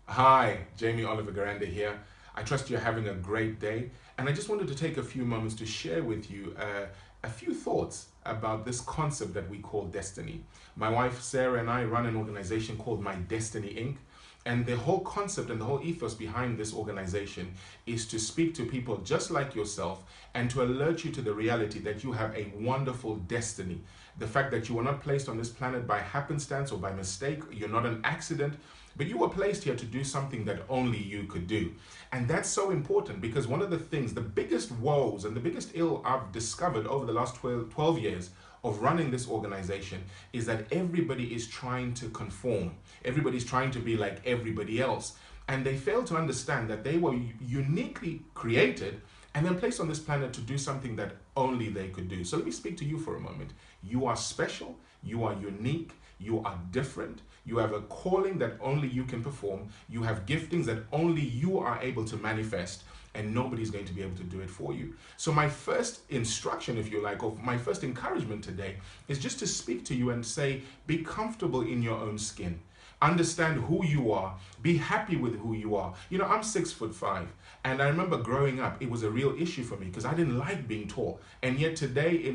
Hi, Jamie Oliver Garanda here. I trust you're having a great day, and I just wanted to take a few moments to share with you a few thoughts about this concept that we call destiny. My wife Sarah and I run an organization called My Destiny Inc. And the whole concept and the whole ethos behind this organization is to speak to people just like yourself and to alert you to the reality that you have a wonderful destiny. The fact that you were not placed on this planet by happenstance or by mistake, you're not an accident, but you were placed here to do something that only you could do. And that's so important because one of the things, the biggest woes and the biggest ill I've discovered over the last 12 years of running this organization is that everybody is trying to conform. Everybody's trying to be like everybody else. And they fail to understand that they were uniquely created and then placed on this planet to do something that only they could do. So let me speak to you for a moment. You are special, you are unique, you are different, you have a calling that only you can perform, you have giftings that only you are able to manifest, and nobody's going to be able to do it for you. So my first instruction, if you like, or my first encouragement today is just to speak to you and say, be comfortable in your own skin. Understand who you are. Be happy with who you are. You know, I'm 6'5", and I remember growing up, it was a real issue for me because I didn't like being tall. And yet today,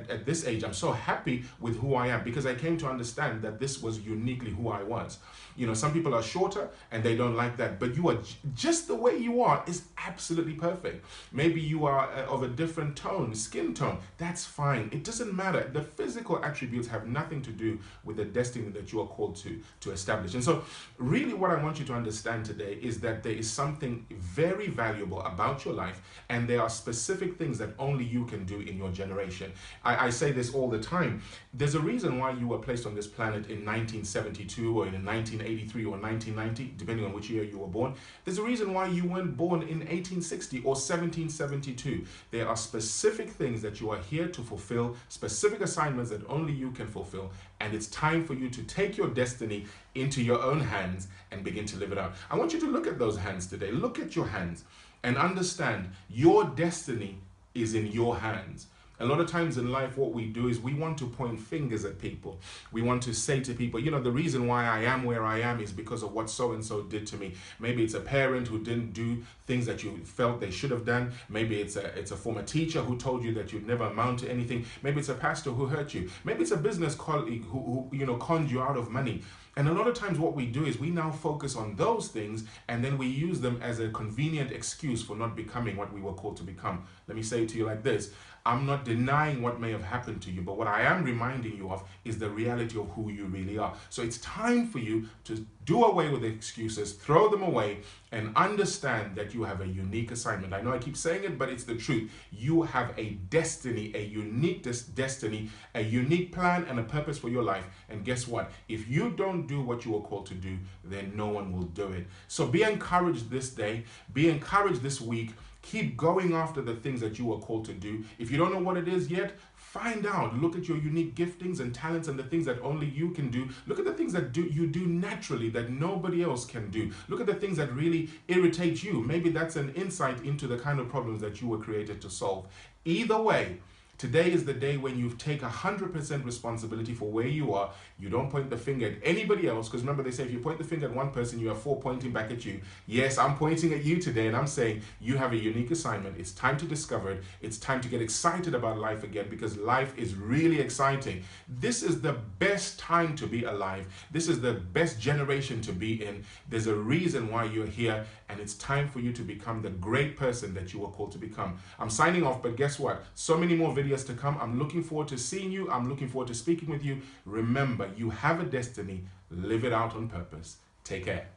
at this age, I'm so happy with who I am because I came to understand that this was uniquely who I was. You know, some people are shorter and they don't like that, but you are just the way you are is absolutely perfect. Maybe you are of a different tone, skin tone. That's fine. It doesn't matter. The physical attributes have nothing to do with the destiny that you are called to establish. And so really what I want you to understand today is that there is something very valuable about your life, and there are specific things that only you can do in your generation. I say this all the time. There's a reason why you were placed on this planet in 1972 or in 1983 or 1990, depending on which year you were born. There's a reason why you weren't born in 1860 or 1772. There are specific things that you are here to fulfill, specific assignments that only you can fulfill, and it's time for you to take your destiny into your own hands and begin to live it out. I want you to look at those hands today. Look at your hands and understand your destiny is in your hands. A lot of times in life, what we do is we want to point fingers at people. We want to say to people, you know, the reason why I am where I am is because of what so-and-so did to me. Maybe it's a parent who didn't do things that you felt they should have done. Maybe it's a former teacher who told you that you'd never amount to anything. Maybe it's a pastor who hurt you. Maybe it's a business colleague who conned you out of money. And a lot of times what we do is we now focus on those things and then we use them as a convenient excuse for not becoming what we were called to become. Let me say it to you like this. I'm not denying what may have happened to you, but what I am reminding you of is the reality of who you really are. So it's time for you to do away with the excuses, throw them away, and understand that you have a unique assignment. I know I keep saying it, but it's the truth. You have a destiny, a unique destiny, a unique plan and a purpose for your life. And guess what? If you don't do what you were called to do, then no one will do it. So be encouraged this day. Be encouraged this week. Keep going after the things that you are called to do. If you don't know what it is yet, find out. Look at your unique giftings and talents and the things that only you can do. Look at the things that you do naturally that nobody else can do. Look at the things that really irritate you. Maybe that's an insight into the kind of problems that you were created to solve. Either way, today is the day when you take 100% responsibility for where you are. You don't point the finger at anybody else, because remember they say if you point the finger at one person, you have four pointing back at you. Yes, I'm pointing at you today and I'm saying you have a unique assignment. It's time to discover it. It's time to get excited about life again, because life is really exciting. This is the best time to be alive. This is the best generation to be in. There's a reason why you're here, and it's time for you to become the great person that you were called to become. I'm signing off, but guess what? So many more videos to come. I'm looking forward to seeing you. I'm looking forward to speaking with you. Remember, you have a destiny. Live it out on purpose. Take care.